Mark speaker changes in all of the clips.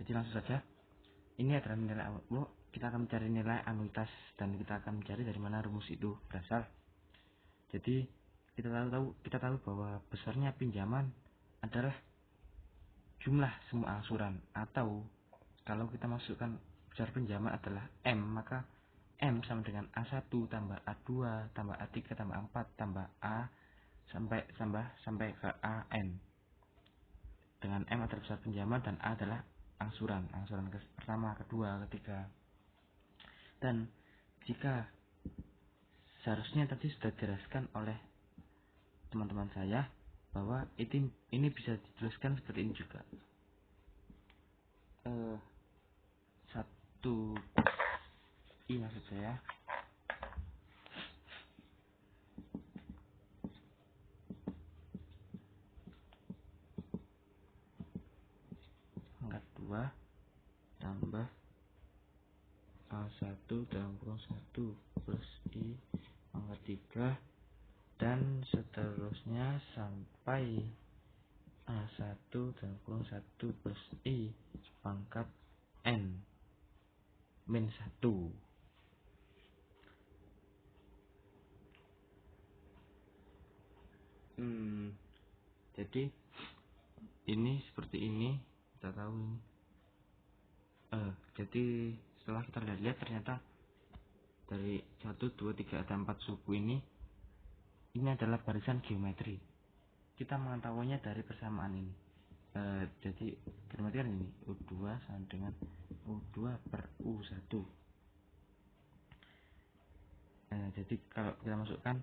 Speaker 1: Jadi langsung saja, ini adalah nilai kita akan mencari nilai anuitas dan kita akan mencari dari mana rumus itu berasal. Jadi kita tahu bahwa besarnya pinjaman adalah jumlah semua angsuran, atau kalau kita masukkan besar pinjaman adalah M, maka M sama dengan A1 tambah A2 tambah A3 tambah A4 tambah A sampai ke AN, dengan M adalah besar pinjaman dan A adalah angsuran pertama, kedua, ketiga. Dan jika seharusnya tadi sudah dijelaskan oleh teman-teman saya bahwa ini bisa dituliskan seperti ini juga. 1 I maksud saya. Pangkat 2 tambah A1 dalam kurung 1 plus I pangkat 3 dan seterusnya sampai A1 dalam kurung 1 plus I pangkat N min 1. Jadi ini seperti ini, kita tahu ini. Jadi setelah kita lihat ternyata dari 1, 2, 3 ada 4 suku ini adalah barisan geometri. Kita mengetahuinya dari persamaan ini. Jadi kan ini U2 sama dengan U2 per U1. Jadi kalau kita masukkan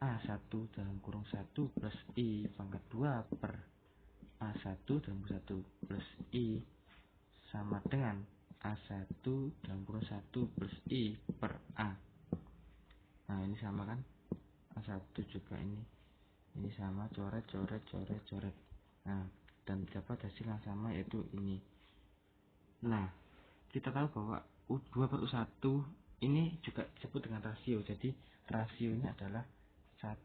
Speaker 1: A1 dalam kurung 1 plus I pangkat 2 per A1 dalam kurung 1 plus I sama dengan A1 dalam kurung 1 plus I per A. Nah ini sama kan, A1 juga ini sama, coret. Nah, dan dapat hasil yang sama, yaitu ini. Nah, kita tahu bahwa U2 per U1 ini juga disebut dengan rasio. Jadi rasionya adalah 1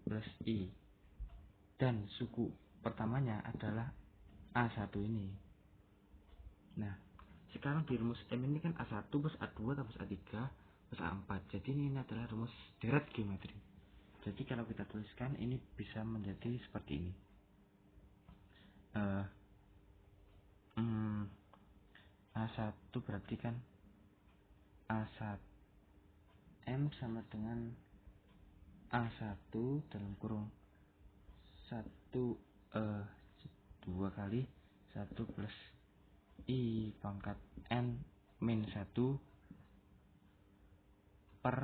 Speaker 1: plus I, dan suku pertamanya adalah A1 ini. Nah, sekarang di rumus M ini kan A1 plus A2 plus A3 plus A4. Jadi ini adalah rumus deret geometri. Jadi kalau kita tuliskan ini bisa menjadi seperti ini. A1 berarti kan A1 M sama dengan A1 dalam kurung 1 2 kali 1 plus I pangkat N min 1 per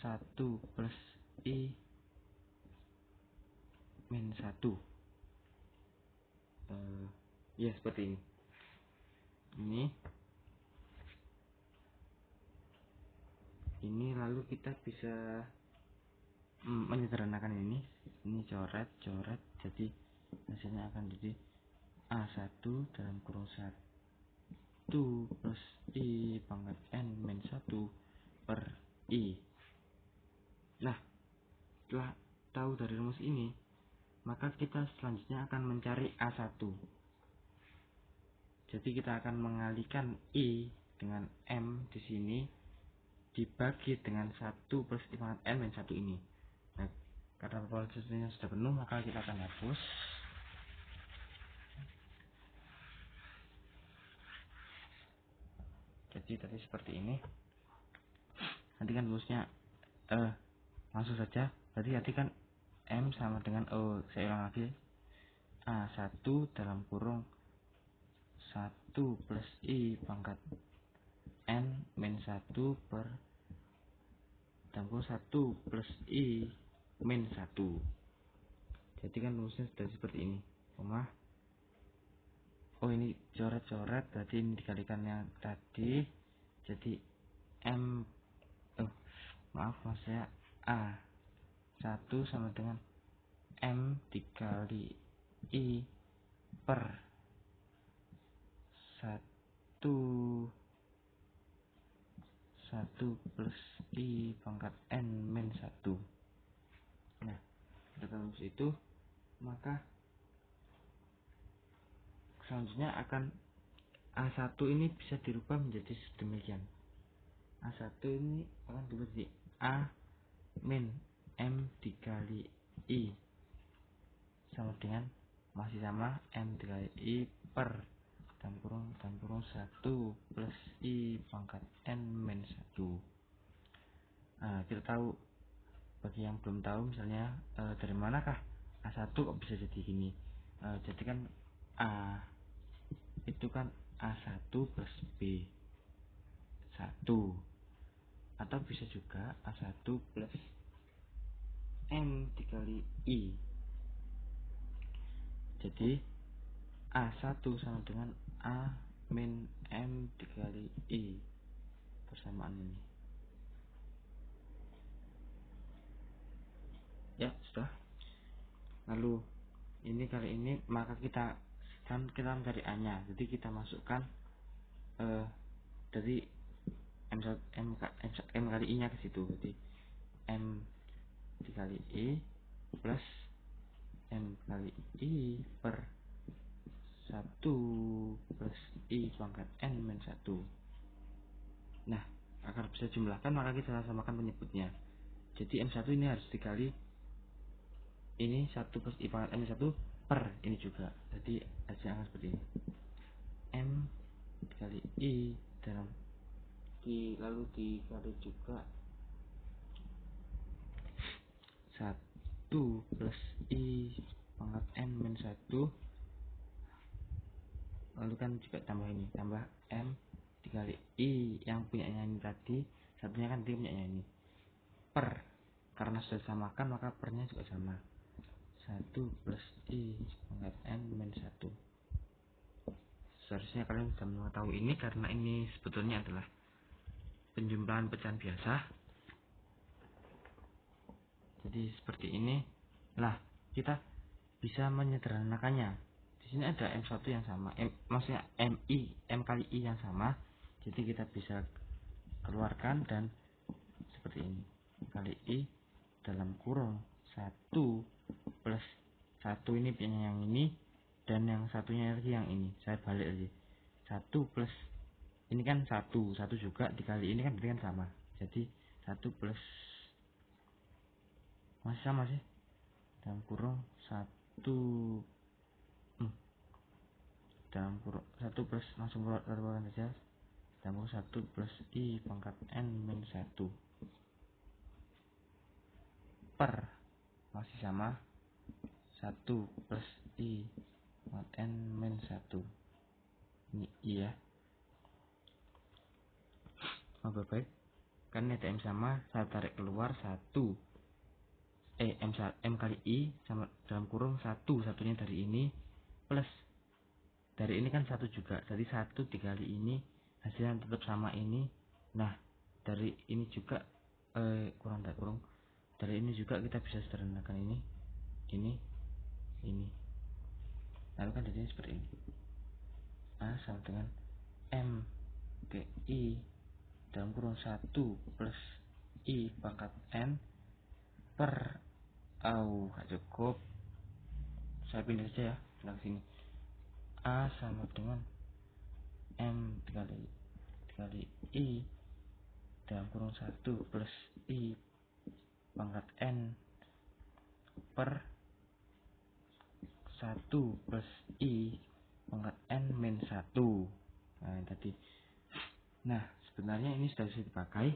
Speaker 1: 1 plus I min 1. Ya seperti ini lalu kita bisa menyederhanakan ini coret, jadi hasilnya akan jadi A1 dalam kurung 1 plus I pangkat N min 1 per I. Nah, setelah tahu dari rumus ini, maka kita selanjutnya akan mencari A1. Jadi kita akan mengalihkan I dengan M di sini dibagi dengan 1 plus I pangkat N min 1 ini. Nah, karena prosesnya sudah penuh, maka kita akan hapus. Jadi tadi seperti ini. Nanti kan rumusnya langsung saja. Berarti tadi kan M sama dengan saya ulang lagi, A1 dalam kurung 1 plus I pangkat N min 1 per dalam kurung 1 plus I min 1. Jadi kan rumusnya sudah seperti ini. Ini coret, berarti ini dikalikan yang tadi. Jadi M maksudnya A1 sama dengan M dikali I per 1 plus I pangkat N min 1. Nah, dengan rumus itu, maka selanjutnya akan A1 ini bisa dirubah menjadi sedemikian. A1 ini akan diubah jadi A min M dikali I sama dengan masih sama M dikali I per dalam kurung 1 plus I pangkat N min 1. Nah, kita tahu, bagi yang belum tahu misalnya dari manakah A1 kok bisa jadi gini. Jadi kan A itu kan A1 plus B 1, atau bisa juga A1 plus M dikali I. Jadi A1 sama dengan A min M dikali I, persamaan ini. Ya, sudah. Lalu ini kali ini maka kita mencari A nya, jadi kita masukkan dari M kali I nya ke situ. Jadi M dikali I plus M kali I per 1 plus I pangkat N min 1. Nah, agar bisa jumlahkan maka kita samakan penyebutnya. Jadi M1 ini harus dikali ini 1 plus I pangkat N min 1 per ini juga. Jadi hasilnya akan seperti ini. M dikali I lalu dikali juga 1 plus I pangkat N min 1, lalu kan juga tambah ini, tambah M dikali I yang punyanya ini tadi, satunya kan dia punyanya ini, per, karena sudah samakan maka pernya juga sama, 1 plus I pangkat N min 1. Seharusnya kalian sudah mengetahui ini karena ini sebetulnya adalah penjumlahan pecahan biasa. Jadi seperti ini. Nah, kita bisa menyederhanakannya. Di sini ada M1 yang sama, maksudnya M kali I yang sama. Jadi kita bisa keluarkan dan seperti ini. Kali I dalam kurung 1 plus 1 ini punya yang ini, dan yang satunya lagi yang ini. Saya balik lagi. 1 plus ini kan 1 juga dikali ini kan berarti kan sama. Jadi 1 plus masih sama sih, dalam kurung 1 dalam kurung 1 plus langsung keluarkan saja, dalam kurung 1 plus I pangkat N min 1 per masih sama 1 plus I pangkat N min 1. Ini I ya. Baik, kan ini ada M sama, saya tarik keluar 1 M kali I sama dalam kurung 1, satunya dari ini plus dari ini kan 1 juga, jadi 1 dikali ini hasilnya tetap sama ini. Nah, dari ini juga kurang dari ini juga kita bisa sederhanakan ini lalu kan jadinya seperti ini. A sama dengan M ke I dalam kurung 1 plus I pangkat N per gak cukup, saya pilih saja ya, pindah ke sini. A sama dengan M dikali I dalam kurung 1 plus I pangkat N per 1 plus I pangkat N min 1. Nah, tadi. Nah, sebenarnya ini sudah bisa dipakai,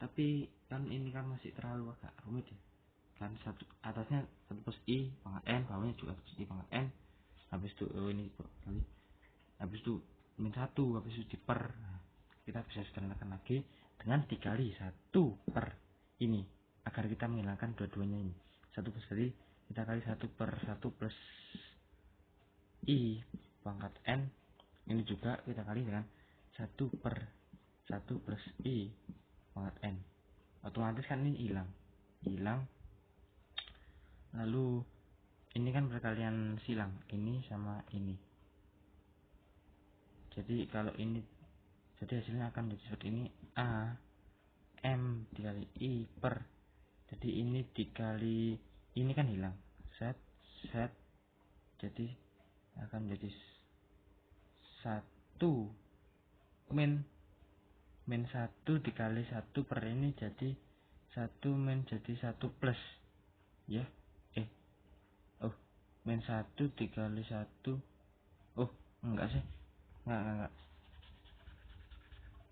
Speaker 1: tapi kan ini kan masih terlalu agak rumit ya. Kan atasnya 1 plus I pangkat N, bawahnya juga 1 plus I pangkat N. Habis itu ini kali. Habis itu min 1, habis itu diper. Nah, kita bisa sederhanakan lagi dengan dikali 1 per ini agar kita menghilangkan dua-duanya ini. 1 plus tadi kita kali 1 per 1 plus I pangkat N, ini juga kita kali dengan 1 per 1 plus I pangkat N. Otomatis kan ini hilang. Lalu ini kan perkalian silang, ini sama ini. Jadi kalau ini, jadi hasilnya akan jadi seperti ini, A M dikali I per, jadi ini dikali ini kan hilang, set, jadi akan jadi 1 min 1 dikali 1 per ini jadi 1 min jadi 1 plus ya. Min 1 dikali 1. Enggak sih. Enggak.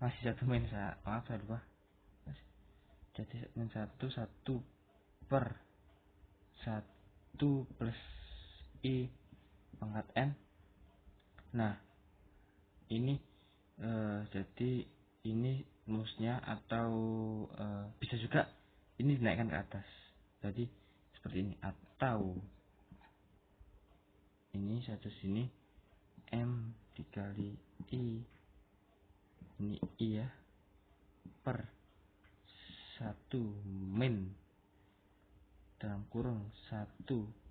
Speaker 1: Masih 1 min maaf saya lupa. Jadi min 1 per 1 plus I pangkat N. Nah ini jadi ini rumusnya, atau bisa juga ini dinaikkan ke atas, jadi seperti ini, atau ini satu sini M dikali I, ini I ya, per 1 min dalam kurung 1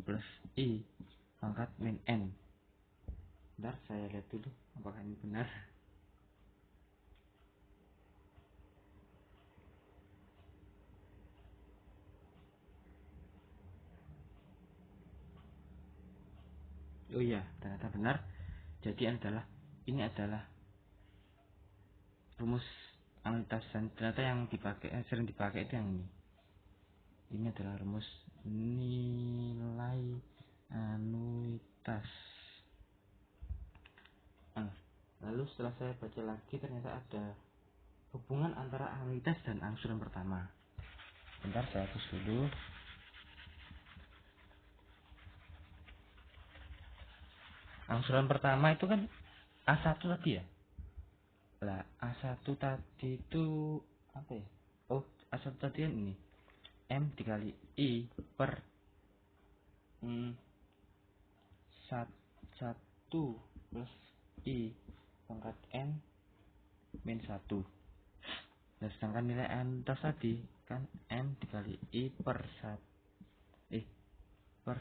Speaker 1: plus I pangkat min N. Bentar saya lihat dulu apakah ini benar. Oh iya, ternyata benar. Jadi ini adalah rumus anuitas, dan ternyata yang sering dipakai itu yang ini. Ini adalah rumus nilai anuitas. Lalu setelah saya baca lagi, ternyata ada hubungan antara anuitas dan angsuran pertama. Bentar saya hapus dulu. Angsuran pertama itu kan A1 tadi ya. Lah A1 tadi itu apa ya? A1 tadi kan ini M dikali I per 1 plus I pangkat N min 1. Nah sedangkan nilai anuitas tadi kan M dikali I per 1 per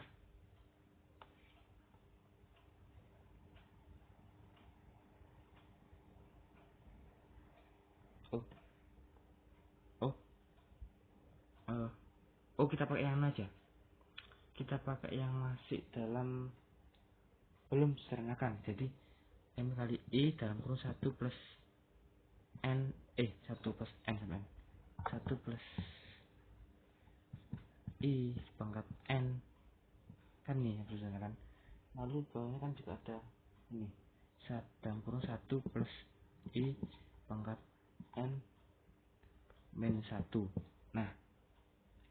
Speaker 1: kita pakai yang aja. Kita pakai yang masih dalam belum diserangkan. Jadi M kali I dalam kurung 1 plus N 1 plus N sama N 1 plus I pangkat N kan nih yang diserangkan. Lalu bawahnya kan juga ada ini dalam kurung 1 plus I pangkat N min 1. Nah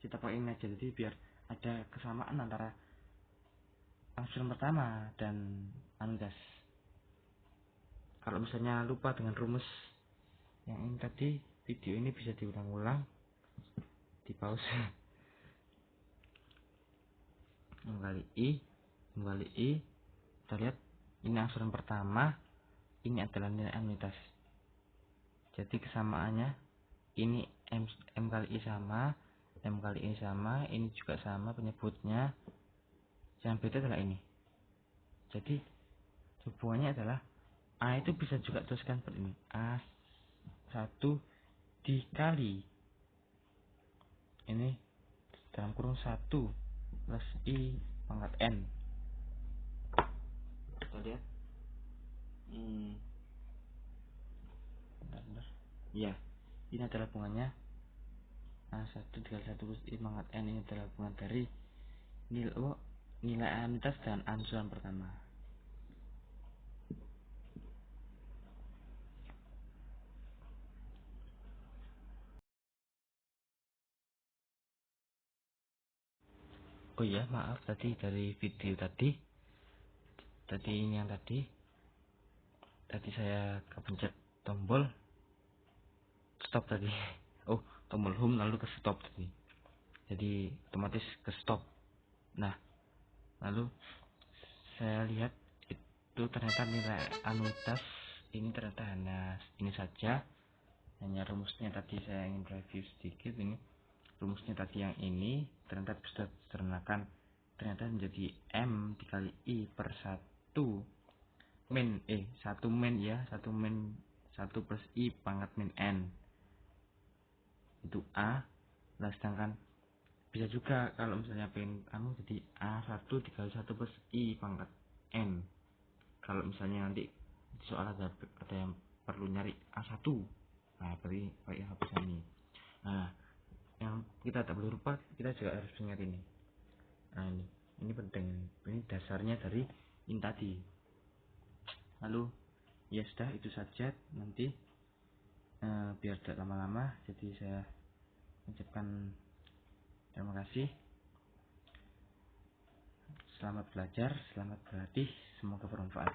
Speaker 1: kita pakai ini aja, jadi biar ada kesamaan antara angsuran pertama dan anuitas. Kalau misalnya lupa dengan rumus yang ini tadi, video ini bisa diulang-ulang, di pause. Kembali I, kita lihat ini angsuran pertama, ini adalah nilai anuitas. Jadi kesamaannya ini M kali I sama, M kali I sama, ini juga sama penyebutnya. Yang beda adalah ini. Jadi hubungannya adalah A itu bisa juga tuliskan seperti ini, A1 dikali ini dalam kurung 1 plus I pangkat N. Kita lihat bentar. Ya, ini adalah hubungannya A1 dikali 1 plus I pangkat N. Ini adalah hubungan dari nilai anuitas dan angsuran pertama. Oh iya, maaf tadi dari video tadi ini yang tadi saya kepencet tombol stop tadi. Tombol home lalu ke stop tadi, jadi otomatis ke stop. Nah lalu saya lihat itu ternyata nilai anuitas ini ternyata hanya ini saja, hanya rumusnya tadi. Saya ingin review sedikit. Ini rumusnya tadi yang ini ternyata bisa diterangkan, ternyata menjadi M dikali I per 1 min 1 plus I pangkat min N itu A. Nah sedangkan bisa juga kalau misalnya pengen jadi A1 dikali 1 plus I pangkat N. Kalau misalnya nanti soal ada yang perlu nyari A1, nah berarti pakai hapusan ini. Nah yang kita tak boleh lupa, kita juga harus ingat ini. Nah ini penting, ini dasarnya dari ini tadi. Lalu ya sudah, itu saja. Nanti biar tidak lama-lama, jadi saya ucapkan terima kasih. Selamat belajar, selamat berlatih, semoga bermanfaat.